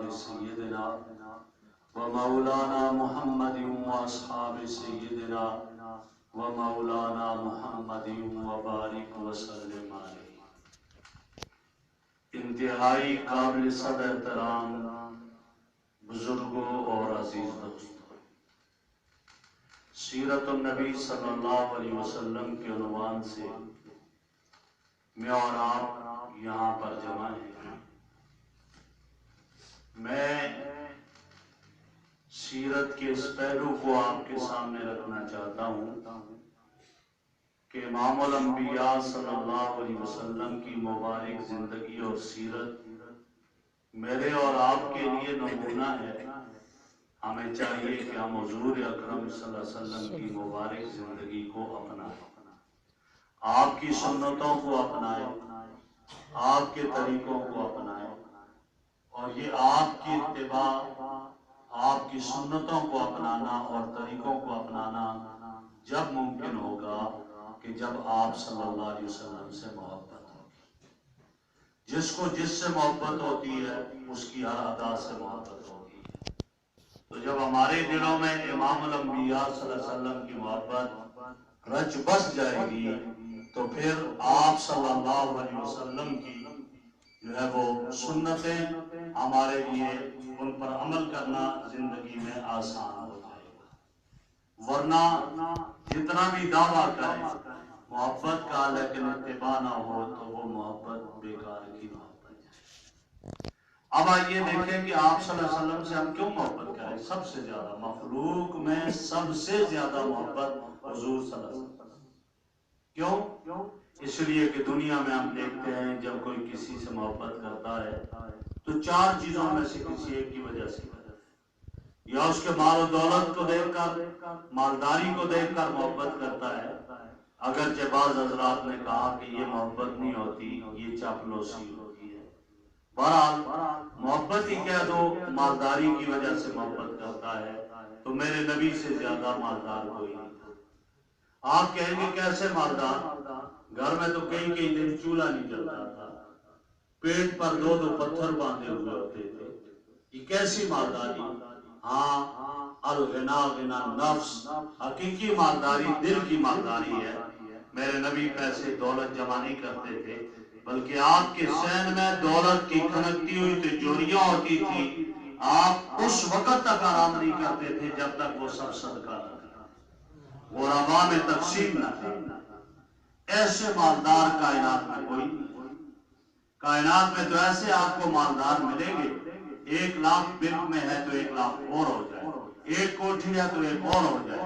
آل سیدنا و مولانا محمد و اصحاب سیدنا و مولانا محمد و بارک وسلم علیہ۔ انتہائی قابل صد احترام بزرگوں اور عزیز دوستوں، سیرت النبی صلی اللہ علیہ وسلم کے عنوان سے میں اور آپ یہاں پر جمع ہیں۔ میں سیرت کے اس پہلو کو آپ کے سامنے رکھنا چاہتا ہوں کہ امام الانبیاء صلی اللہ علیہ وسلم کی مبارک زندگی اور سیرت میرے اور آپ کے لیے نمونہ ہے۔ ہمیں چاہیے کہ ہم حضور اکرم صلی اللہ علیہ وسلم کی مبارک زندگی کو اپنائیں، آپ کی سنتوں کو اپنائیں، آپ کے طریقوں کو اپنائیں، اور یہ آپ کی اتباع، آپ کی سنتوں کو اپنانا اور طریقوں کو اپنانا جب ممکن ہوگا کہ جب آپ صلی اللہ علیہ وسلم سے محبت ہوگی۔ جس کو جس سے محبت ہوتی ہے اس کی ہر ادا سے محبت ہوگی۔ تو جب ہمارے دلوں میں امام الانبیاء صلی اللہ علیہ وسلم کی محبت رچ بس جائے گی تو پھر آپ صلی اللہ علیہ وسلم کی جو ہے وہ سنتیں ہمارے لیے ان پر عمل کرنا زندگی میں آسان ہو جائے گا۔ ورنہ جتنا بھی دعویٰ کریں محبت کا لیکن اتباع نہ ہو تو وہ محبت بیکار کی محبت ہے۔ اب آئیے دیکھیں کہ آپ صلی اللہ علیہ وسلم سے ہم کیوں محبت کریں؟ سب سے زیادہ مخلوق میں سب سے زیادہ محبت حضور صلی اللہ علیہ وسلم۔ کیوں؟ اس لیے کہ دنیا میں ہم دیکھتے ہیں جب کوئی کسی سے محبت کرتا ہے تو چار چیزوں میں سے کسی ایک کی وجہ سے کرتا ہے۔ یا اس کے مال و دولت کو دیکھ کر، مالداری کو دیکھ کر محبت کرتا ہے، اگرچہ بعض حضرات نے کہا کہ یہ محبت نہیں ہوتی، یہ چاپلوسی ہوتی ہے۔ بہرحال محبت ہی کہہ دو، مالداری کی وجہ سے محبت کرتا ہے تو میرے نبی سے زیادہ مالدار کوئی نہیں تھا۔ آپ کہیں گے کیسے مالدار؟ گھر میں تو کئی دن چولہا نہیں جلتا تھا، پیٹ پر دو پتھر باندھے ہوئے ہوتے تھے، یہ کیسی مالداری؟ ہاں، الغنا غنا نفس، حقیقی مالداری دل کی مالداری ہے۔ میرے نبی پیسے دولت جمع نہیں کرتے تھے، بلکہ آپ کے ذہن میں دولت کی کھنکتی ہوئی تجوریاں ہوتی تھی، آپ اس وقت تک آرام نہیں کرتے تھے جب تک وہ سب صدقہ نہ کریں، غرباء میں تقسیم نہ کریں۔ ایسے مالدار کائنات میں کوئی نہیں۔ کائنات میں تو ایسے آپ کو مالدار ملیں گے، 1 لاکھ بینک میں ہے تو 1 لاکھ اور ہو جائے، 1 کوٹھی ہے تو 1 اور ہو جائے،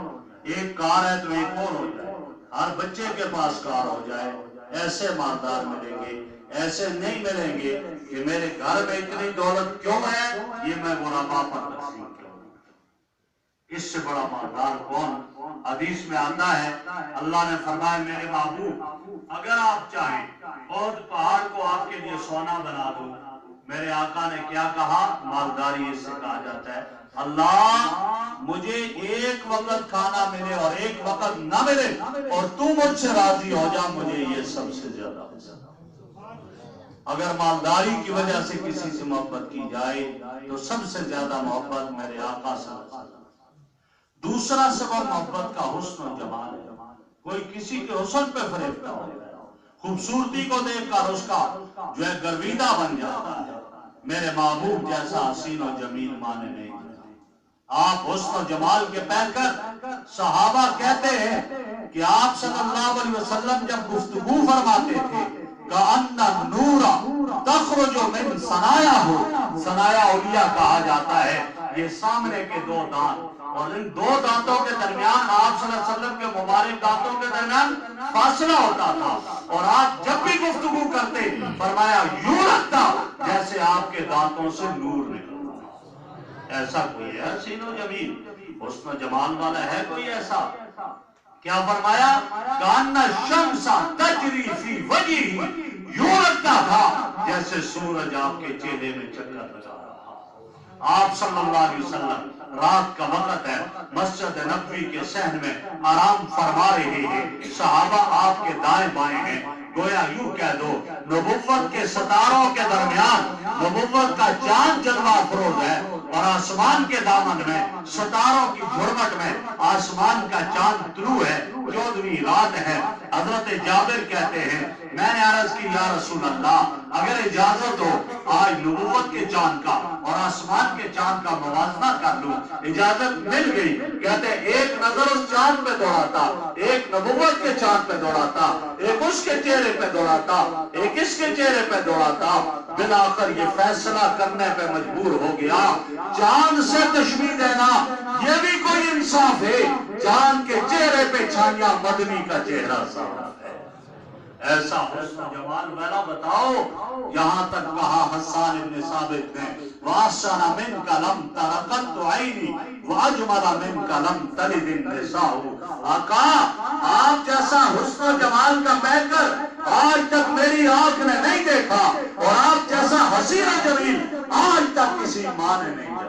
1 کار ہے تو 1 اور ہو جائے، ہر بچے کے پاس کار ہو جائے۔ ایسے مالدار ملیں گے، ایسے نہیں ملیں گے کہ میرے گھر میں اتنی دولت کیوں ہے، یہ میں غرباء پر تقسیم کروں۔ اس سے بڑا مالدار کون؟ حدیث میں آتا ہے اللہ نے فرمایا میرے محبوب اگر آپ چاہیں بہت پہاڑ کو آپ کے لیے سونا بنا دوں۔ میرے آقا نے کیا کہا؟ مالداری اس سے کہا جاتا ہے اللہ مجھے 1 وقت کھانا ملے اور 1 وقت نہ ملے اور تو مجھ سے راضی ہو جا، مجھے یہ سب سے زیادہ پسند۔ اگر مالداری کی وجہ سے کسی سے محبت کی جائے تو سب سے زیادہ محبت میرے آقا صلی اللہ علیہ وسلم۔ دوسرا سبب محبت کا حسن و جمال ہے۔ کوئی کسی کے حسن پہ فریفتہ ہو جائے، خوبصورتی کو دیکھ کر اس کا جو ہے گرویدہ بن جاتا ہے۔ میرے محبوب جیسا حسین و جمیل مانے نہیں ملتا۔ آپ حسن و جمال کے پیکر، صحابہ کہتے ہیں کہ آپ صلی اللہ علیہ وسلم جب گفتگو فرماتے تھے کأن النور تخرج من ثنایاہ، ثنایا اولیاء کہا جاتا ہے یہ سامنے کے 2 دانت، اور ان 2 دانتوں کے درمیان آپ صلی اللہ علیہ وسلم کے مبارک دانتوں کے درمیان فاصلہ ہوتا تھا، اور آپ جب بھی گفتگو کرتے فرمایا یوں لگتا جیسے آپ کے دانتوں سے نور نکلتا۔ ایسا کوئی ہے حسین و جمیل، حسن و جمال والا ہے کوئی ایسا؟ کیا فرمایا؟ کأن الشمس تجری فی وجہہ، یوں لگتا تھا جیسے سورج آپ کے چہرے میں چکر لگا رہا۔ آپ صلی اللہ علیہ وسلم رات کا وقت ہے، مسجد نبوی کے صحن میں آرام فرما رہے ہیں، صحابہ آپ کے دائیں بائیں ہیں، گویا یوں کہہ دو نبوت کے ستاروں کے درمیان نبوت کا چاند جلوہ افروز ہے، اور آسمان کے دامن میں ستاروں کی جھرمٹ میں آسمان کا چاند طلوع ہے، 14ویں رات ہے۔ حضرت جابر کہتے ہیں میں نے عرض کی یا رسول اللہ اگر اجازت ہو آج نبوت کے چاند کا اور آسمان کے چاند کا موازنہ کر لوں، اجازت مل گئی۔ کہتے ایک نظر اس چاند پہ دوڑاتا، ایک نبوت کے چاند پہ دوڑاتا، ایک اس کے چہرے پہ دوڑاتا، ایک اس کے چہرے پہ دوڑاتا، بالآخر یہ فیصلہ کرنے پہ مجبور ہو گیا چاند سے تشبیہ دینا یہ بھی کوئی انصاف ہے؟ چاند کے چہرے پہ چھایا مدنی کا چہرہ صاف ہے۔ ایسا حسن جمال والا بتاؤ، یہاں تک کہا حسان ابن ثابت نے وَأَحْسَنَ مِنْكَ لَمْ تَرَ قَطُّ عَيْنِي وَأَجْمَلَ مِنْكَ لَمْ تَلِدِ النِّسَاءُ۔ آقا آپ جیسا حسن و جمال کا پیکر آج تک میری آنکھ نے نہیں دیکھا، اور آپ جیسا حسین و جمیل آج تک کسی ماں نے نہیں دیکھا۔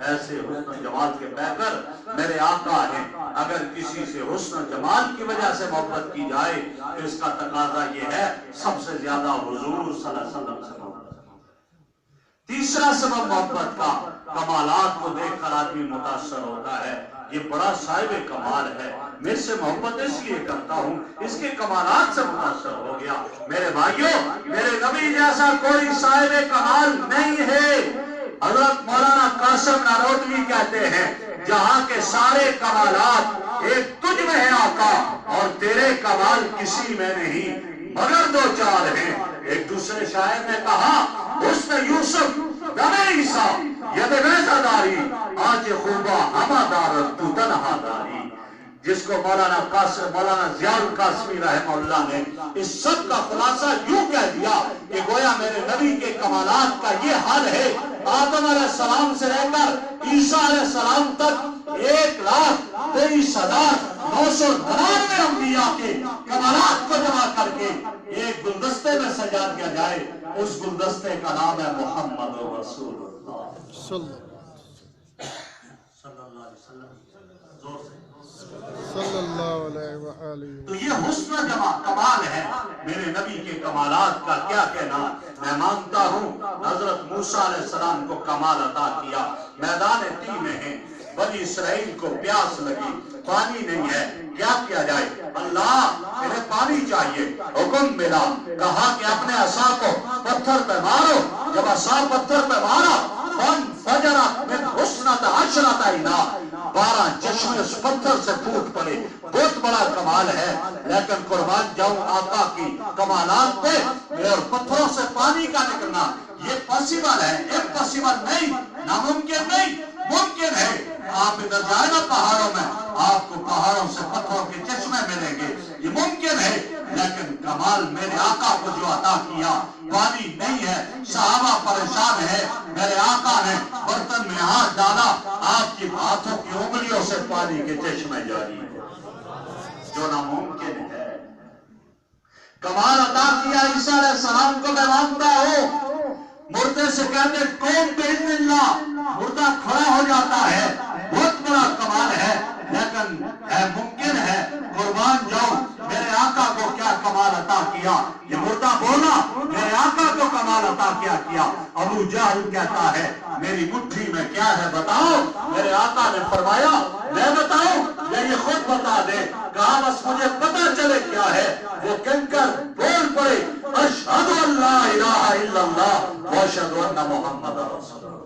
ایسے حسن و جمال کے پیکر میرے آقا ہیں۔ اگر کسی سے حسن و جمال کی وجہ سے محبت کی جائے تو اس کا تقاضا یہ ہے سب سے زیادہ حضور صلی اللہ علیہ وسلم سے محبت۔ تیسرا سبب محبت کا کمالات کو دیکھ کر آدمی متاثر ہوتا ہے، یہ بڑا صاحب کمال ہے، میں اس سے محبت اس لیے کرتا ہوں، اس کے کمالات سے متاثر ہو گیا۔ میرے بھائیوں، میرے نبی جیسا کوئی صاحب کمال نہیں ہے۔ حضرت مولانا قاسم نانوتوی کہتے ہیں جہاں کے سارے کمالات ایک تجھ میں ہے آقا، اور تیرے کمال کسی میں نہیں مگر دو چار ہیں۔ ایک دوسرے شاعر نے کہا حسن یوسف دم عیسیٰ ید بیضہ داری آج خوبہ ہمہ دارت تو تنہا داری۔ جس کو مولانا ضیاء القاسمی رحمہ اللہ نے اس سب کا خلاصہ یوں کہہ دیا کہ گویا میرے نبی کے کمالات کا یہ حال ہے، آدم علیہ السلام سے لے کر عیسیٰ علیہ السلام تک 1,23,999 انبیاء کے کمالات کو جمع کر کے ایک گلدستے میں سجا دیا جائے، اس گلدستے کا نام ہے محمد رسول اللہ صلی اللہ علیہ وسلم۔ زور سے صلی اللہ علیہ وآلہ۔ تو یہ حسن کمال ہے میرے نبی کے کمالات کا کیا کہنا۔ میں مانتا ہوں حضرت موسیٰ علیہ السلام کو کمال عطا کیا، میدان تیہ میں ہیں، بنی اسرائیل کو پیاس لگی، پانی نہیں ہے، کیا کیا جائے؟ اللہ انہیں پانی چاہیے، حکم ملا، کہا کہ اپنے عصا کو پتھر پہ مارو۔ جب عصا پتھر پہ مارا فَانْفَجَرَتْ مِنْ حُسْنَةَ عَشْرَةَ عَيْنًا، 12 چشمے اس پتھر سے پھوٹ پڑے۔ بہت بڑا کمال ہے، لیکن قربان جاؤں آقا کی کمالات پہ اور پتھروں سے پانی کا نکلنا یہ پاسبل ہے، امپاسبل نہیں، ناممکن نہیں، ممکن ہے۔ آپ ادھر جائے نا پہاڑوں میں، آپ کو پہاڑوں سے پتھروں کے چشمے ملیں گے، یہ ممکن ہے، لیکن کمال میرے آقا کو جو عطا کیا پانی نہیں ہے۔ صحابہ پریشان ہے، میرے آقا نے برتن میں ہاتھ ڈالا، آپ کی ہاتھوں کی انگلیوں سے پانی کے چشمے جاری ہے، جو ناممکن ہے۔ کمال عطا کیا عیسیٰ علیہ السلام کو، میں مانتا ہوں مردے سے کہتے قوم بإذن اللہ، مردہ کھڑا ہو جاتا ہے، بہت بڑا کمال ہے، لیکن ممکن ہے۔ قربان جاؤں میرے آقا کو کیا کمال عطا کیا، یہ مردہ بولا، میرے آقا کو کمال عطا کیا۔ ابو جہل کہتا ہے میری مٹھی میں کیا ہے بتاؤ، میرے آقا نے فرمایا میں بتاؤں یا یہ خود بتا دے؟ کہا بس مجھے پتا چلے کیا ہے۔ وہ کنکر بول پڑے اشہد ان لا الہ الا اللہ واشہد ان محمد رسول اللہ۔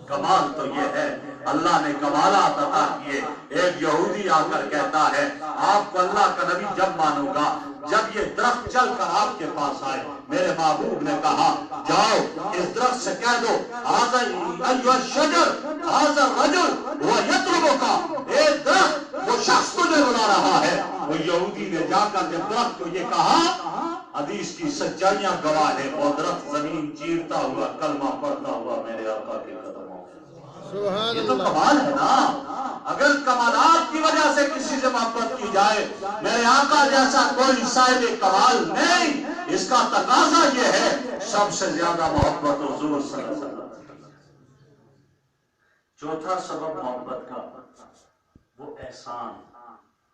کمال تو یہ ہے، اللہ نے کمالات عطا کیے۔ ایک یہودی آ کر کہتا ہے آپ کو اللہ کا نبی جب مانوں گا جب یہ درخت چل کر آپ کے پاس آئے۔ میرے محبوب نے کہا جاؤ اس درخت سے کہہ دو ھذا ایھا الشجر ھذا الرجل وہ یطلبک، اے درخت وہ شخص تجھے بلا رہا ہے۔ وہ یہودی نے جا کر جب درخت کو یہ کہا، حدیث کی سچائیاں گواہ ہے، وہ درخت زمین چیرتا ہوا کلمہ پڑھتا ہوا میرے آقا کے قدموں۔ یہ تو کمال ہے نا۔ اگر کمالات کی وجہ سے کسی سے محبت کی جائے، میرے آقا جیسا کوئی صاحب کمال نہیں۔ اس کا تقاضا یہ ہے سب سے زیادہ محبت حضور صلی اللہ علیہ وسلم۔ چوتھا سبب محبت کا وہ احسان،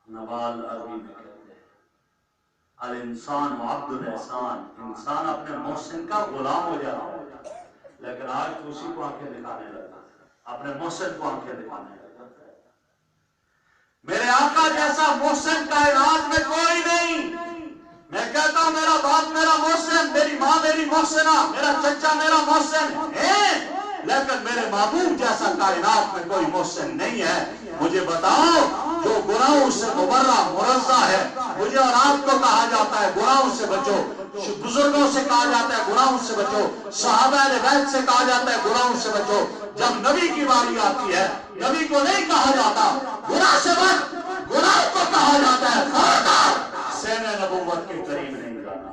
نوال عربی میں کہتے ہیں۔ الانسان عبد الاحسان، انسان اپنے محسن کا غلام ہو جاتا ہے، لیکن آج تو اسی کو آنکھیں دکھانے لگا، اپنے محسن کو آنکھیں دکھانے لگا۔ میرے آقا جیسا محسن کائنات میں کوئی نہیں۔ میں کہتا ہوں میرا باپ میرا محسن، میری ماں میری محسنہ، میرا چچا میرا محسن ہے، لیکن میرے محبوب جیسا کائنات میں کوئی محسن نہیں ہے۔ مجھے بتاؤ جو گناہوں سے مبرہ مرضع ہے، مجھے اور آپ کو کہا جاتا ہے گناہوں سے بچو، بزرگوں سے کہا جاتا ہے گناہوں سے بچو، صحابہ اہل بیت سے کہا جاتا ہے گناہوں سے بچو، جب نبی کی باری آتی ہے نبی کو نہیں کہا جاتا گناہ سے بچ، گناہ کو کہا جاتا ہے خبردار سینہ نبوت کے قریب نہیں جانا۔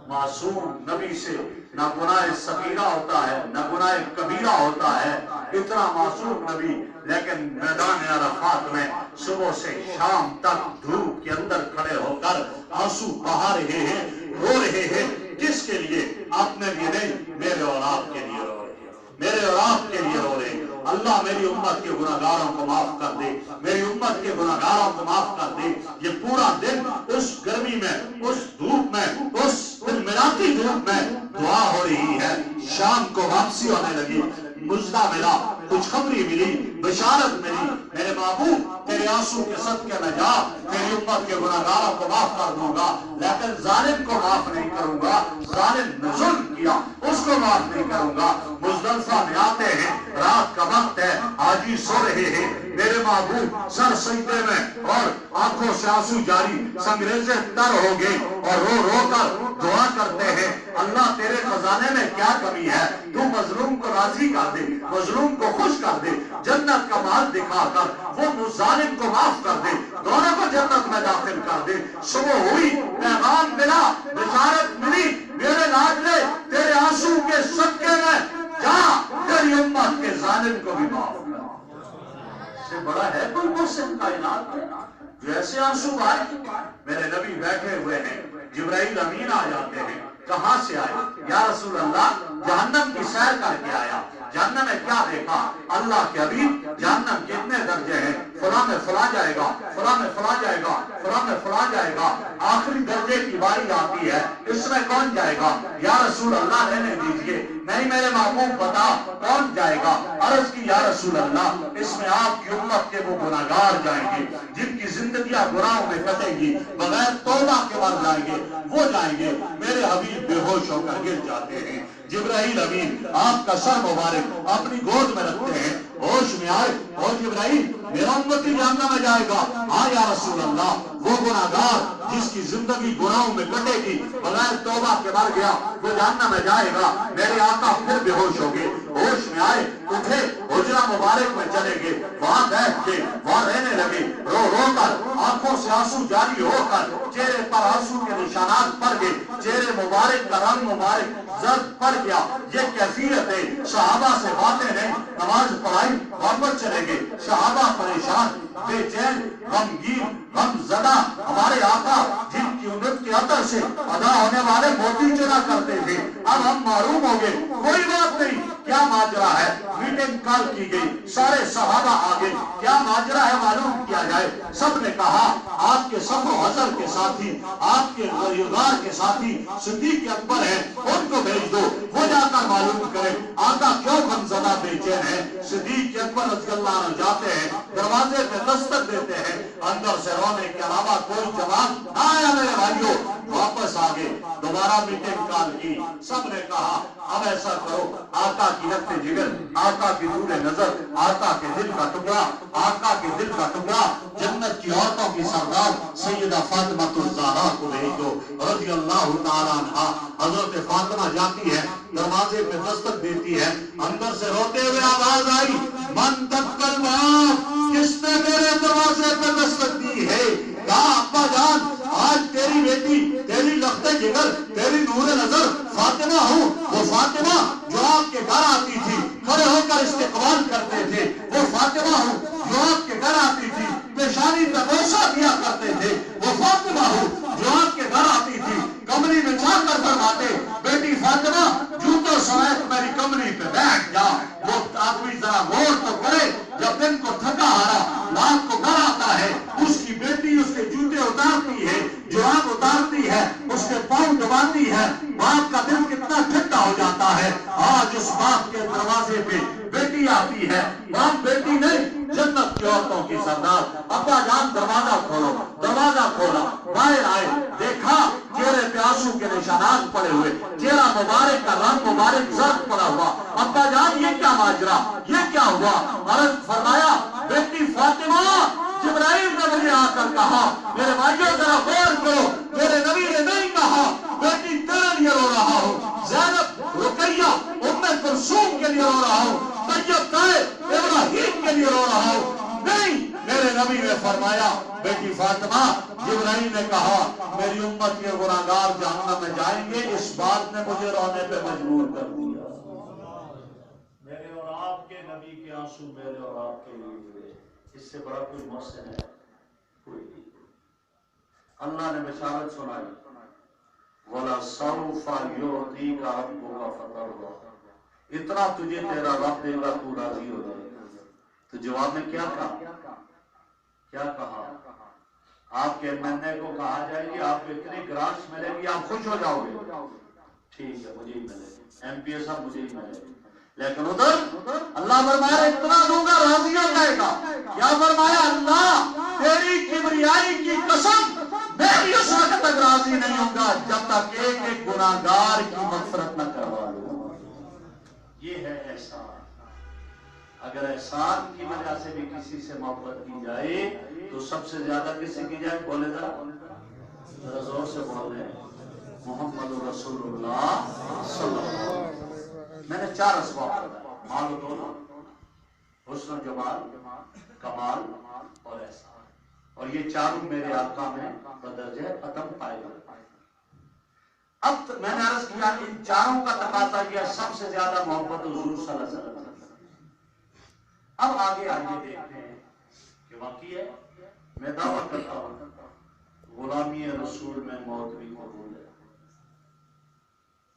معصوم نبی سے نہ گناہ صغیرہ ہوتا ہے نہ گناہ کبیرہ ہوتا ہے، اتنا معصوم نبی، لیکن میدان عرفات میں صبح سے شام تک دھوپ کے اندر کھڑے ہو کر آنسو بہا رہے ہیں، رو رہے ہیں۔ کس کے لیے؟ اپنے لیے نہیں، میرے اور آپ کے لیے رو رہے ہیں، میرے اور آپ کے لیے رو رہے ہیں۔ اللہ میری امت کے گناہگاروں کو معاف کر دے، میری امت کے گناہگاروں کو معاف کر دے۔ یہ پورا دن اس گرمی میں، اس دھوپ میں، اس ملاتی دھوپ میں دعا ہو رہی ہے۔ شام کو واپسی ہونے لگی، مجدہ ملا، خوشخبری ملی، بشارت ملی، میرے محبوب تیرے آنسو کے صدقے میں جا، تیری امت کے گناہگاروں کو معاف کر دوں گا، لیکن ظالم کو معاف نہیں کروں گا۔ ظالم نے ظلم کیا، اس کو معاف نہیں کروں گا۔ مزدلفہ میں آتے ہیں، رات کا وقت ہے، حاجی سو رہے ہیں، میرے محبوب سر سجدے میں اور آنکھوں سے آنسو جاری، سنگریزے تر ہو گئے اور رو رو کر دعا کرتے ہیں، اللہ تیرے خزانے میں کیا کمی ہے، تو مظلوم کو راضی کر دے، مظلوم کو خوش کر دے، جنت کا مال دکھا کر وہ ظالم کو معاف کر دے، دونوں کو جنت میں داخل کر دے۔ صبح ہوئی، پیغام ملا، بشارت ملی، میرے لاڈلے تیرے آنسو کے صدقے میں جا، تیری امت کے ظالم کو بھی معاف کر۔ سے بڑا ہے کوئی محسن کائنات میں جو ایسے آنسو بہائے؟ میرے نبی بیٹھے ہوئے ہیں، جبرائیل امین آ جاتے ہیں، کہاں سے آئے؟ یا رسول اللہ جہنم کی سیر کر کے آیا۔ جہنم میں کیا دیکھا؟ اللہ کے حبیب جہنم کتنے درجے ہیں، فلاں میں فلاں جائے گا، فلاں میں فلاں جائے گا، فلاں میں فلاں جائے گا، آخری درجے کی باری آتی ہے، اس میں کون جائے گا؟ یا رسول اللہ رہنے دیجئے، نہیں میرے محبوب بتا کون جائے گا؟ عرض کی یا رسول اللہ اس میں آپ کی امت کے وہ گناہگار جائیں گے جن کی زندگیاں گناہوں میں کٹیں گی، بغیر توبہ کے مر جائیں گے، وہ جائیں گے۔ میرے حبیب بے ہوش ہو کر گر جاتے ہیں، جبرائیل امین آپ کا سر مبارک اپنی گود میں رکھتے ہیں، ہوش میں آئے، اور جبرائیل میرا امتی جہنم میں جائے گا؟ ہاں یا رسول اللہ وہ گناہگار جس کی زندگی گناہوں میں کٹے گی، بغیر توبہ کے مر گیا، وہ جہنم میں جائے گا۔ میرے آقا پھر بے ہوش ہو گئے، ہوش میں آئے، اٹھے، حجرہ مبارک میں چلے گئے، وہاں بیٹھ کے وہاں رہنے لگے، رو رو کر آنکھوں سے آنسو جاری ہو کر چہرے پر آنسو کے نشانات پڑ گئے، چہرے مبارک کا رنگ مبارک زرد پڑ گیا۔ یہ کیفیت ہے، صحابہ سے باتیں نہیں، نماز پڑھائی، واپس چلے گئے، صحابہ پریشان، بے چین، غمگین، غم زدہ۔ ہمارے آقا جن کی امت کے عطر سے ادا ہونے والے موتی چنا کرتے تھے، اب ہم معلوم ہو گئے، کوئی بات نہیں، کیا ماجرا ہے؟ میٹنگ کال کی گئی، سارے صحابہ آگے، کیا ماجرا ہے معلوم کیا جائے۔ سب نے کہا آپ کے صف و حضر کے ساتھی، آپ کے غریبار کے ساتھی صدیق اکبر ہیں، ان کو بھیج دو، وہ جا کر معلوم کرے آقا کیوں غمزدہ بے چین ہے۔ صدیق اکبر رضی اللہ عنہ جاتے ہیں، دروازے پہ دستک دیتے ہیں، اندر سے رونے کے علاوہ کوئی جواب نہ آیا۔ میرے بھائیوں واپس آگے، دوبارہ میٹنگ کال کی، سب نے کہا اب ایسا کرو، آقا کی رفت جگر، آقا کی نور نظر، آقا کے دل کا ٹکڑا، آقا کے دل کا ٹکڑا، جنت کی عورتوں کی سردار سیدہ فاطمہ الزہرا کو بھیج دو رضی اللہ تعالیٰ عنہا۔ حضرت فاطمہ جاتی ہے، دروازے پہ دستک دیتی ہے، اندر سے روتے ہوئے آواز آئی، من دقل باب، کس نے میرے دروازے پہ دستک دی ہے؟ کہا ابا جان آج تیری بیٹی، تیری لخت جگر، تیری نور نظر فاطمہ ہوں، وہ فاطمہ جو آپ کے گھر آتی تھی، کھڑے ہو کر استقبال کرتے تھے، وہ فاطمہ ہوں جو آپ کے گھر آتی تھی، پیشانی پہ بوسہ دیا کرتے تھے، وہ فاطمہ ہوں جو آپ کے گھر آتی تھی، کمری میں جا کر فرماتے بیٹی فاطمہ جوتوں سمیت میری کمری پہ بیٹھ جا۔ وہ آدمی ذرا غور تو کرے، جب دن کو تھکا ہارا رات کو گھر آتا ہے، اس کی بیٹی اس کے جوتے اتارتی ہے، جراب اتارتی ہے، اس باپ کے دروازے پہ بیٹی آتی ہے، باپ بیٹی نہیں، جنت کی عورتوں کی سردار، ابا جان دروازہ کھولو، دروازہ کھولا، باہر آئے، دیکھا چہرے پہ آنسو کے نشانات پڑے ہوئے، چہرہ مبارک کا رنگ مبارک زرد پڑا ہوا، ابا جان یہ کیا ماجرا، یہ کیا ہوا؟ عرض فرمایا بیٹی فاطمہ جبرائیل نے مجھے آ کر کہا، میرے بھائیوں ذرا غور کرو، میرے نبی نے نہیں کہا بیٹی تیرے لیے رو رہا ہوں، زینب رقیہ ام کلثوم کے لیے رو رہا ہوں، طیب طاہر ابراہیم کے لیے رو رہا ہوں، نہیں، میرے نبی نے فرمایا بیٹی فاطمہ جبرائیل نے کہا میری امت کے گناہگار جہنم میں جائیں گے، اس بات نے مجھے رونے پہ مجبور کر دیا۔ میرے اور آپ کے نبی کے آنسو میرے اور آپ کے لیے ہوئے، اس سے بڑا کوئی محسن ہے کوئی نہیں۔ اللہ نے بشارت سنائی وَلَسَوْفَ يُعْطِيكَ رَبُّكَ فَتَرْضَىٰ، اتنا تجھے تیرا رب دے گا تو راضی ہو جائے گا۔ تو جواب میں کیا کہا؟ کیا کہا؟ آپ کے ملنے کو کہا جائے گی آپ کو اتنی گرانٹس ملے گی آپ خوش ہو جاؤ گے، ٹھیک ہے مجھے ہی ملے گی، ایم پی اے صاحب مجھے ہی ملے گی، لیکن ادھر اللہ فرمایا اتنا دوں گا راضی ہو جائے گا۔ کیا فرمایا؟ اللہ تیری کبریائی کی قسم میں بھی اس وقت تک راضی نہیں ہوں گا جب تک ایک ایک گناہگار کی مغفرت نہ کروا دوں۔ یہ ہے احسان۔ اگر احسان کی وجہ سے بھی کسی سے محبت کی جائے تو سب سے زیادہ کس سے کی جائے؟ بولے ذرا زور سے بول رہے ہیں محمد رسول اللہ صلی اللہ علیہ وسلم۔ میں نے 4 اسباب بتایا، مال و دولت، حسن و جمال، کمال اور احسان، اور یہ چاروں میرے آقا میں بدرجہ عدم پائے گئے۔ اب میں نے عرض کیا ان چاروں کا تقاضا کیا سب سے زیادہ محبت حضور صلی اللہ علیہ وسلم۔ اب آگے دیکھتے ہیں کہ واقعی ہے، میں دعویٰ کرتا ہوں غلامی رسول میں موت بھی قبول ہے۔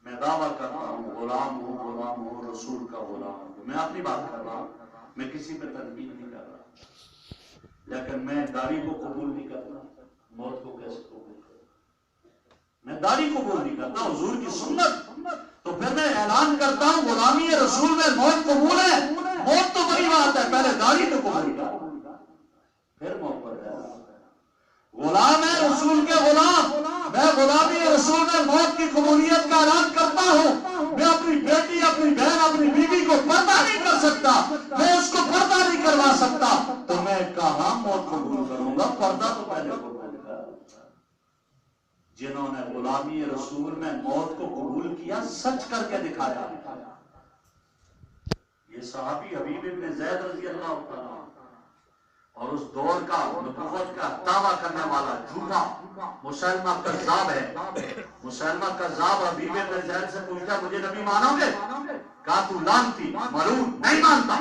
میں دعویٰ کرتا ہوں غلام ہوں رسول کا غلام ہوں۔ میں اپنی بات کر رہا ہوں، میں کسی پہ تنقید نہیں کر رہا، لیکن میں داڑھی کو قبول نہیں کرتا، موت کو کیسے قبول کرتا؟ میں داڑھی قبول نہیں کرتا حضور کی سنت، تو پھر میں اعلان کرتا ہوں غلامی رسول میں موت قبول ہے۔ موت تو بڑی بات ہے، پہلے داڑھی تو قبول کر پھر محبت ہے۔ غلام ہے رسول کے غلام، میں غلامی رسول میں موت کی قبولیت کا اعلان کرتا ہوں۔ میں اپنی بیٹی، اپنی بہن، اپنی بیوی کو پردہ نہیں کر سکتا، میں اس کو پردہ نہیں کروا سکتا، تو میں کہاں موت قبول کروں گا؟ پردہ تو پہلے قبول کر۔ جنہوں نے غلامی رسول میں موت کو قبول کیا سچ کر کے دکھایا، یہ صحابی حبیب ابن زید رضی اللہ تعالیٰ اور اس دور کا نبوت کا دعویٰ کرنے والا جھوٹا مسلمہ کذاب ہے۔ مسلمہ کذاب حبیب ابن زید سے پوچھتا مجھے نبی مانو گے؟ کہا تو لعنتی ملعون، نہیں مانتا۔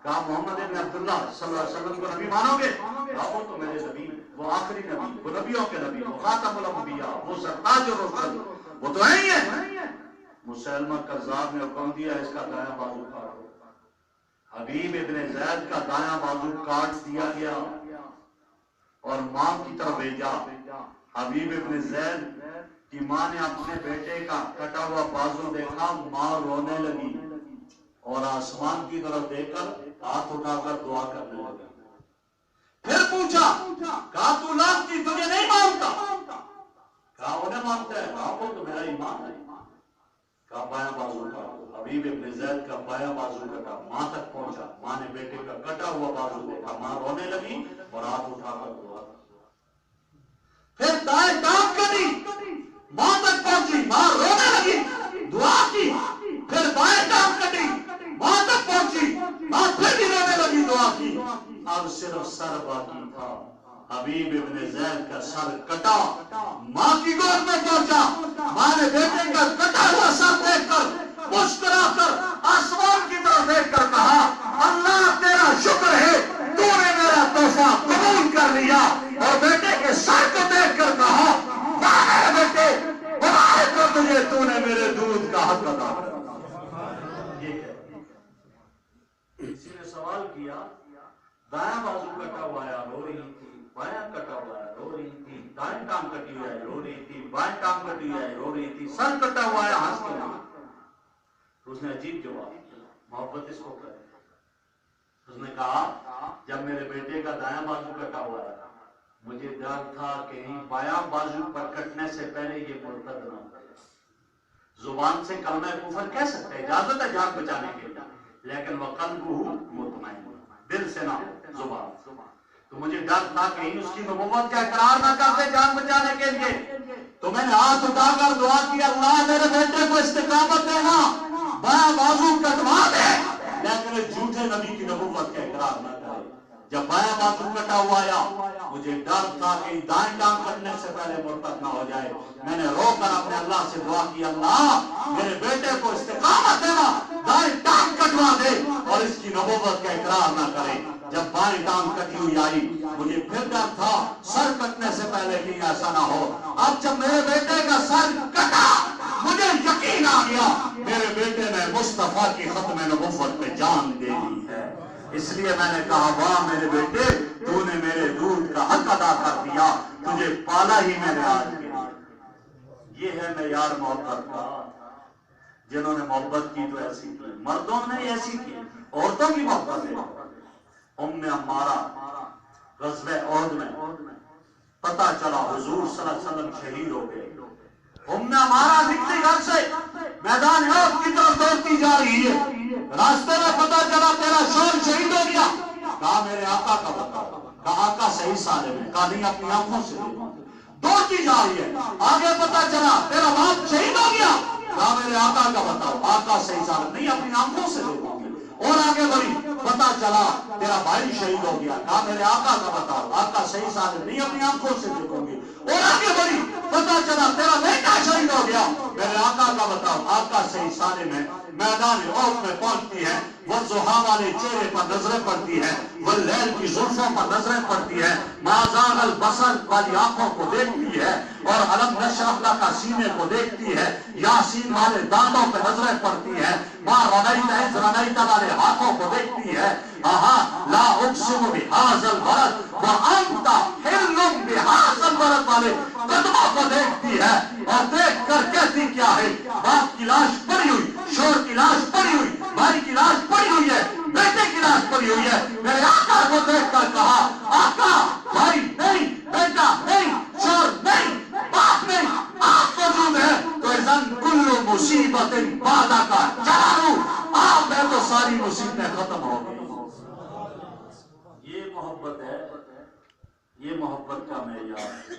کہا محمد ابن عبداللہ صلی اللہ علیہ وسلم کو نبی مانو گے؟ کہا وہ تو میرے نبی، وہ آخری نبی، وہ نبیوں کے نبی، وہ خاتم الانبیاء، وہ سرتاج الرسل، وہ تو ہے ہی ہے۔ مسلمہ کذاب نے حکم دیا اس کا دایاں بازو کاٹو۔ حبیب ابن زید کا دایاں بازو کاٹ دیا گیا اور ماں کی طرف بھیجا۔ حبیب ابن زید کی ماں نے اپنے بیٹے کا کٹا ہوا بازو دیکھا، ماں رونے لگی اور آسمان کی طرف دیکھ کر ہاتھ اٹھا کر دعا کرنے لگی۔ پھر پوچھا، کہا تو لعنتی تجھے نہیں مانتا؟ کہا انہیں مانتا ہے۔ کہا وہ تو میرا ایمان ہے۔ کہا بایاں بازو کاٹو۔ حبیب ابن زید کا بایاں بازو کٹا، ماں تک پہنچا، ماں نے بیٹے کا کٹا ہوا بازو دیکھا، ماں رونے لگی اور ہاتھ اٹھا کر دعا۔ پھر دائیں ٹانگ کٹی، ماں تک پہنچی، ماں رونے لگی، دعا کی۔ پھر بائیں ٹانگ کٹی، ماں تک پہنچی، ماں پھر بھی رونے لگی، دعا کی۔ اب صرف سر باقی تھا۔ حبیب ابن زید کا سر کٹا، ماں کی گود میں پہنچا، ماں نے بیٹے کا کٹا ہوا سر دیکھ کر مسکرا کر آسمان کی طرف دیکھ کر کہا اللہ تیرا شکر ہے تو نے میرا تحفہ قبول کر لیا، اور بیٹے کے سر کو دیکھ کر کہا واہ بیٹے مبارک ہو تجھے، تو نے میرے دودھ کا حق ادا کیا۔ یہ کسی نے سوال کیا دایاں بازو کٹا ہوا ہے رو رہی تھی، بایاں کٹا ہوا ہے رو رہی تھی، دائیں ٹانگ کٹی ہے رو رہی تھی، بائیں ٹانگ کٹی ہے رو رہی تھی، سر کٹا ہوا ہے ہنس کے رہی۔ اس نے عجیب جواب دیا، محبت اس کو کرے۔ اس نے کہا جب میرے بیٹے کا دایاں بازو کٹا ہوا ہے مجھے ڈر تھا کہیں بایاں بازو پر کٹنے سے پہلے یہ مرتد نہ ہو جائے۔ زبان سے کلمہ کفر کہہ سکتے ہیں، اجازت ہے جان بچانے کے لیے، لیکن وقلبہ مطمئن، دل سے نہ ہو، زبان سے۔ تو مجھے ڈر تھا کہیں اس کی نبوت کا اقرار نہ کرتے جان بچانے کے لیے، تو میں نے ہاتھ اٹھا کر دعا کی، اللہ میرے بیٹے کو استقامت دینا، بایاں بازو کٹوا دے، لیکن جھوٹے نبی کی نبوت کا اقرار نہ کرے۔ جب بایاں بازو کٹا ہوا آیا مجھے ڈر تھا کہ دائیں ٹانگ کٹنے سے پہلے مرتد نہ ہو جائے۔ میں نے رو کر اپنے اللہ سے دعا کی، اللہ میرے بیٹے کو استقامت دینا، دائیں ٹانگ کٹوا دے اور اس کی نبوت کا اقرار نہ کرے۔ جب بائیں ٹانگ کٹی ہوئی آئی مجھے پھر ڈر تھا سر کٹنے سے پہلے کہ ایسا نہ ہو۔ اب جب میرے بیٹے کا سر کٹا مجھے یقین آ گیا میرے بیٹے نے مصطفیٰ کی ختم نبوت پہ جان دے دی ہے۔ اس لیے میں نے کہا واہ میرے بیٹے، تو نے میرے دودھ کا حق ادا کر دیا، تجھے پالا ہی میرے آج کے لیے۔ یہ ہے معیار محبت کا۔ جنہوں نے محبت کی تو ایسی کی، مردوں نے ایسی کی، عورتوں کی محبت ہے۔ ام عمارہ غزوہ احد میں پتہ چلا حضور صلی اللہ علیہ وسلم شہید ہو گئے۔ ام عمارہ نکلی گھر سے میدان احد کی طرف دوڑتی جا رہی ہے، راستے میں پتہ چلا تیرا شوہر شہید ہو گیا۔ کہا میرے آقا کا بتاؤ، کہا آقا صحیح سالم ہے، کہا نہیں اپنی آنکھوں سے دیکھو۔ دوڑتی جا رہی ہے، آگے پتہ چلا تیرا باپ شہید ہو گیا، کہا میرے آقا کا بتاؤ، آقا صحیح سالم، نہیں اپنی آنکھوں سے دیکھو۔ اور آگے بڑھی، پتہ چلا تیرا بھائی شہید ہو گیا، کہا میرے آقا کا بتاؤ، آقا صحیح سالم، نہیں اپنی آنکھوں سے دیکھوں گی۔ اور آگے بڑھی، پتہ چلا تیرا بیٹا شہید ہو گیا، میرے آقا کا بتاؤ، آقا صحیح سالم ہے۔ میدان احد میں پہنچتی ہے، والضحیٰ والے چہرے پر نظریں پڑتی ہے، واللیل کی زلفوں پر نظریں پڑتی ہے، ما زاغ البصر والی آنکھوں کو دیکھتی ہے، اور علم نشرح لک کا سینے کو دیکھتی ہے، یاسین والے دانتوں پہ نظریں پڑتی ہے، ما رمیت اذ رمیت والے ہاتھوں کو دیکھتی ہے، لا اقسم بہذا البلد وانت حل بہذا البلد والے قدموں کو دیکھتی ہے، اور دیکھ کر کہتی کیا ہے، باپ کی لاش پڑی ہوئی، شوہر کی لاش پڑی ہوئی، بھائی کی لاش پڑی ہوئی ہے، بیٹے کی لاش پڑی ہوئی ہے۔ میرے آقا کو دیکھ کر کہا آقا بھائی نہیں، بیٹا نہیں، شوہر نہیں، باپ نہیں، آپ موجود ہے تو اذن کل مصیبت بعد کا چارو، آپ میں تو ساری مصیبتیں ختم ہو گئی۔ یہ محبت ہے، یہ محبت کا معیار ہے۔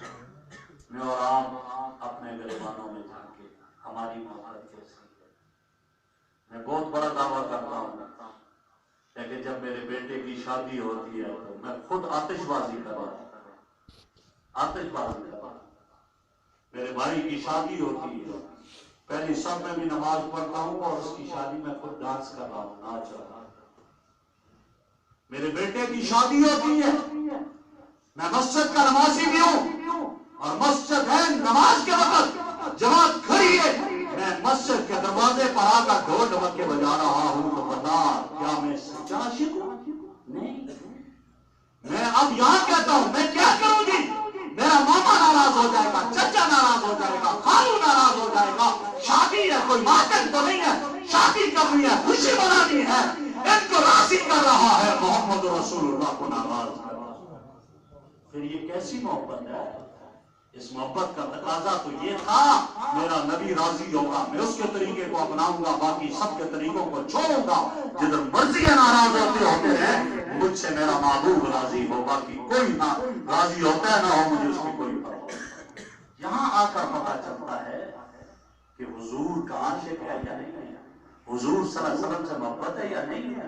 میں اور آپ اپنے گریبانوں میں جھانکے ہماری محبت کیسی ہے۔ میں بہت بڑا دعویٰ کرتا ہوں لیکن جب میرے بیٹے کی شادی ہوتی ہے تو میں خود آتش بازی کر رہا ہوں، آتش بازی کر رہا ہوں۔ میرے بھائی کی شادی ہوتی ہے، پہلی صف میں بھی نماز پڑھتا ہوں اور اس کی شادی میں خود ڈانس کر رہا ہوں، ناچ رہا ہوں۔ میرے بیٹے کی شادی ہوتی ہے، میں مسجد کا نمازی بھی ہوں، اور مسجد ہے نماز کے وقت جماعت کھڑی ہے، میں مسجد کے دروازے پر آ کر ڈھول ڈھمکے بجا رہا ہوں، تو بتا کیا میں سچا عاشق ہوں؟ نہیں، میں اب یہاں کہتا ہوں میں کیا کروں گی؟ میرا ماما ناراض ہو جائے گا، چچا ناراض ہو جائے گا، خالو ناراض ہو جائے گا، شادی ہے کوئی ماتم تو نہیں ہے، شادی کرنی ہے، خوشی منانی ہے، ان کو راضی کر رہا ہے، محمد رسول اللہ کو ناراض کر رہا ہے۔ پھر یہ کیسی محبت ہے؟ اس محبت کا تقاضا تو یہ تھا میرا نبی راضی ہوگا، میں اس کے طریقے کو اپناؤں گا، باقی سب کے طریقوں کو چھوڑوں گا، جدھر مرضی ناراض ہوتے ہیں مجھ سے میرا محبوب راضی ہو، باقی کوئی نہ راضی ہوتا ہے نہ ہو، مجھے اس کی کوئی پرواہ نہیں۔ یہاں آ کر پتہ چلتا ہے کہ حضور کا عاشق ہے یا نہیں ہے، حضور صلی اللہ علیہ وسلم سے محبت ہے یا نہیں ہے۔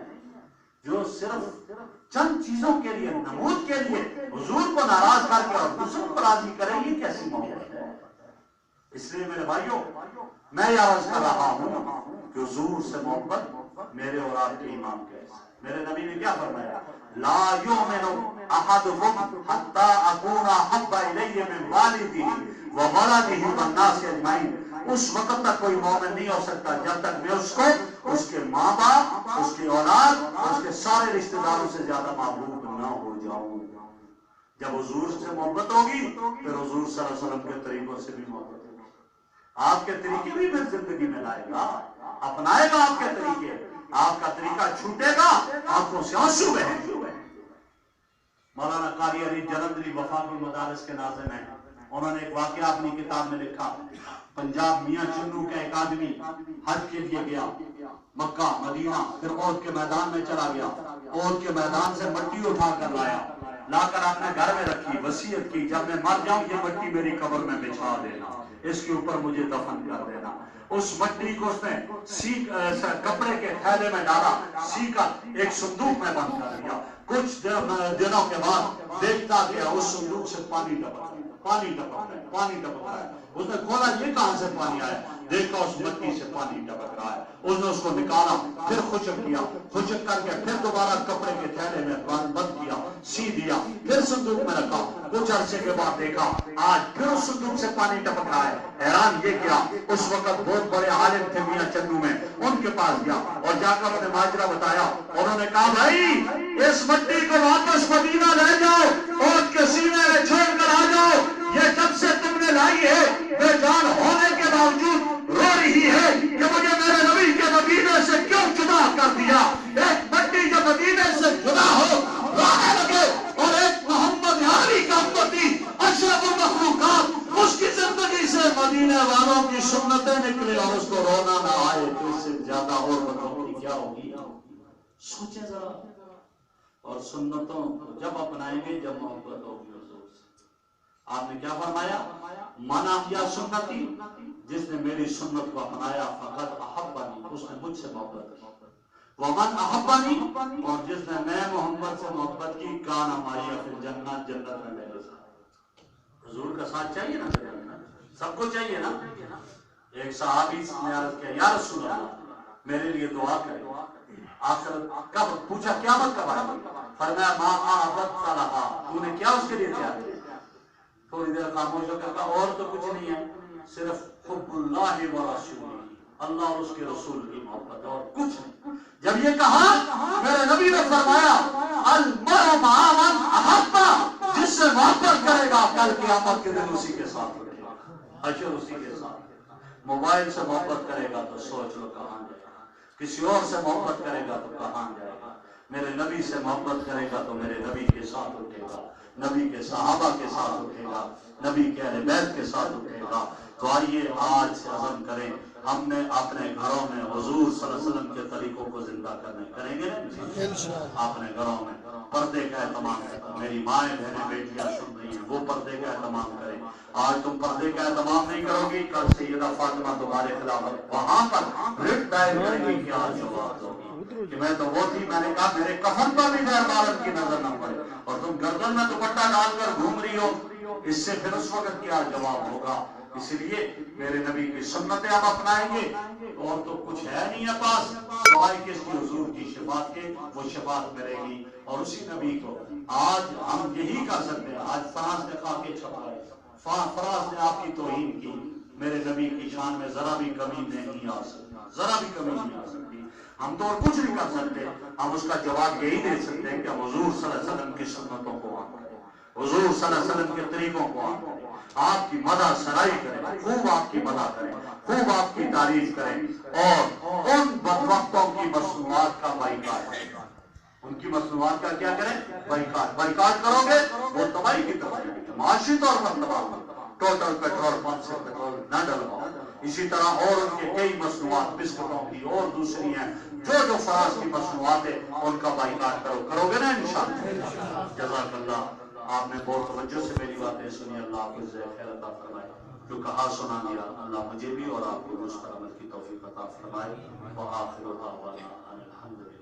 جو صرف چند چیزوں کے لیے، نمود کے لیے حضور کو ناراض کر کے اور دوسروں کو راضی کرے، یہ کیسی محبت ہے؟ اس لیے میرے بھائیوں میں یہ عرض کر رہا ہوں کہ حضور سے محبت میرے اور آپ کے ایمان کے ایسا۔ میرے نبی نے کیا فرمایا؟ لا یؤمن احدکم حتی اکون احب الیہ من والدہ وولدہ والناس اجمعین۔ اس وقت تک کوئی مومن نہیں ہو سکتا جب تک میں اس کو، اس کے ماں باپ، اس کی اولاد، اس کے سارے رشتہ داروں سے زیادہ محبوب نہ ہو جاؤں۔ جب حضور سے محبت ہوگی پھر حضور صلی اللہ علیہ وسلم کے طریقوں سے بھی محبت ہوگی، آپ کے طریقے بھی پھر زندگی میں لائے گا۔ اپنائے گا آپ کے طریقے، آپ کا طریقہ چھوٹے گا، آنکھوں سے آنسو بہیں گے۔ مولانا قاری علی جلندری وفاق المدارس کے ناظم ہیں، انہوں نے ایک واقعہ اپنی کتاب میں لکھا، پنجاب میاں چنو کا ایک آدمی حج کے لیے گیا مکہ مدینہ، پھر احد کے میدان میں چلا گیا، احد کے میدان سے مٹی اٹھا کر لا کر اپنے گھر میں رکھی، وصیت کی جب میں مر جاؤں یہ مٹی میری قبر میں بچھا دینا، اس کے اوپر مجھے دفن کر دینا۔ اس مٹی کو اس نے کپڑے کے تھیلے میں ڈالا، سی کر ایک صندوق میں بند کر دیا۔ کچھ دنوں کے بعد دیکھتا گیا اس صندوق سے پانی ٹپک رہا ہے۔ اس نے کھولا، یہ کہاں سے پانی آیا؟ دیکھا اس مٹی سے پانی ٹپک رہا ہے۔ اس نے اس کو نکالا، پھر خشک کیا، خشک کر کے پھر دوبارہ کپڑے کے تھیلے میں بند کیا، سی دیا، پھر صندوق میں رکھا۔ کچھ عرصے کے بعد دیکھا آج پھر اس صندوق سے پانی ٹپک رہا ہے۔ حیران یہ کیا، اس وقت بہت بڑے عالم تھے میاں چنو میں، ان کے پاس گیا اور جا کر انہیں ماجرا بتایا۔ انہوں نے کہا بھائی اس مٹی کو واپس مدینہ لے جاؤ اور کے سینے میں چھوڑ کر آ جاؤ، یہ جب سے تم نے لائی ہے بے جان ہونے کے باوجود رو رہی ہے کہ مجھے میرے نبی کے مدینے سے کیوں جدا کر دیا۔ ایک مٹی جو مدینے سے جدا ہو رونے لگے، اور ایک محمد علی کا امتی اشرف المخلوقات اس کی زندگی سے مدینے والوں کی سنتیں نکلے اور اس کو رونا نہ آئے، تو اس سے زیادہ اور بتاؤ کی کیا ہوگی؟ سوچیں ذرا۔ اور سنتوں کو جب اپنائیں گے جب محبت ہوگی حضور سے۔ آپ نے کیا فرمایا؟ من احیا سنتی، جس نے میری سنت کو اپنایا فقط احبنی، اس نے مجھ سے محبت کی، ومن احبنی، اور جس نے میں محمد سے محبت کی کان معی فی الجنہ، جنت میں میرے ساتھ۔ حضور کا ساتھ چاہیے نا، سب کو چاہیے نا۔ ایک صحابی نے عرض کیا یا رسول اللہ میرے لیے دعا کریں، آخر کب پوچھا قیامت کب آئے گی؟ فرمایا ما اعبدت لہا، تو نے کیا اس کے لیے کیا؟ تھوڑی دیر خاموش ہو کر کہا اور تو کچھ نہیں ہے، صرف حب اللہ و رسول، اللہ اور اس کے رسول کی محبت اور کچھ نہیں۔ جب یہ کہا میرے نبی نے فرمایا المرء مع من احب، جس سے محبت کرے گا کل قیامت کے دن اسی کے ساتھ اٹھے گا، حشر اسی کے ساتھ۔ موبائل سے محبت کرے گا تو سوچ لو کہاں جائے گا، کسی اور سے محبت کرے گا تو کہاں جائے گا، میرے نبی سے محبت کرے گا تو میرے نبی کے ساتھ اٹھے گا، نبی کے صحابہ کے ساتھ اٹھے گا، نبی کے اہل بیت کے ساتھ اٹھے گا۔ تو آئیے آج سے عزم کریں، ہم نے اپنے گھروں میں حضور صلی اللہ علیہ وسلم کے طریقوں کو زندہ کریں گے اپنے گھروں میں پردے کا اہتمام کریں۔ میری مائیں بہنیں بیٹیاں سن رہی ہیں، وہ پردے کا اہتمام کریں۔ آج تم پردے کا اہتمام نہیں کرو گی، کل سیدہ فاطمہ تمہارے خلاف وہاں پر رٹ دائر کریں گی، کیا جواب دو گی کہ میں تو وہ تھی، میں نے کہا میرے کفن پر بھی غیر محرم کی نظر نہ پڑے، اور تم گردن میں دوپٹہ ڈال کر گھوم رہی ہو، اس سے پھر اس وقت کیا جواب ہوگا؟ اس لیے میرے نبی کی سنتیں ہم اپنائیں گے، اور تو کچھ ہے نہیں ہے پاس سوائے کس کی؟ حضور کی شفاعت کے، وہ شفاعت کرے گی اور اسی نبی کو آج ہم یہی کر سکتے ہیں۔ آج فراز نے خاکے چھپائے، فراز نے آپ کی توہین کی، میرے نبی کی شان میں ذرا بھی کمی نہیں آ سکتی، ذرا بھی کمی نہیں آ سکتی۔ ہم تو اور کچھ نہیں کر سکتے، ہم اس کا جواب یہی دے سکتے ہیں کہ ہم حضور صلی اللہ علیہ وسلم کی سنتوں کو عام کریں، حضور صلی اللہ علیہ وسلم کے طریقوں کو عام کریں، آپ کی مدح سرائی کریں، خوب آپ کی مدح کریں، خوب آپ کی تعریف کریں، اور ان بدبختوں کی مصنوعات کا بائیکاٹ کریں، ان کی مصنوعات کا کیا کریں؟ بائیکاٹ کرو گے وہ تباہی کی طرف جائیں گے، معاشی طور پر تباہ ہوگا۔ ٹوٹل پیٹرول پمپ سے پیٹرول نہ ڈلواؤ، اسی طرح اور ان کے کئی مصنوعات بسکٹوں کی اور دوسری ہیں، جو فراز کی مصنوعات ہے ان کا بائیکاٹ کرو گے نا انشاءاللہ۔ جزاک اللہ، آپ نے بہت توجہ سے میری باتیں سنی، اللہ آپ کو جزائے خیر عطا فرمائے، جو کہا سنا دیا اللہ مجھے بھی اور آپ کو اس پر عمل کی توفیق عطا فرمائے۔ وآخر دعوانا ان الحمد للہ۔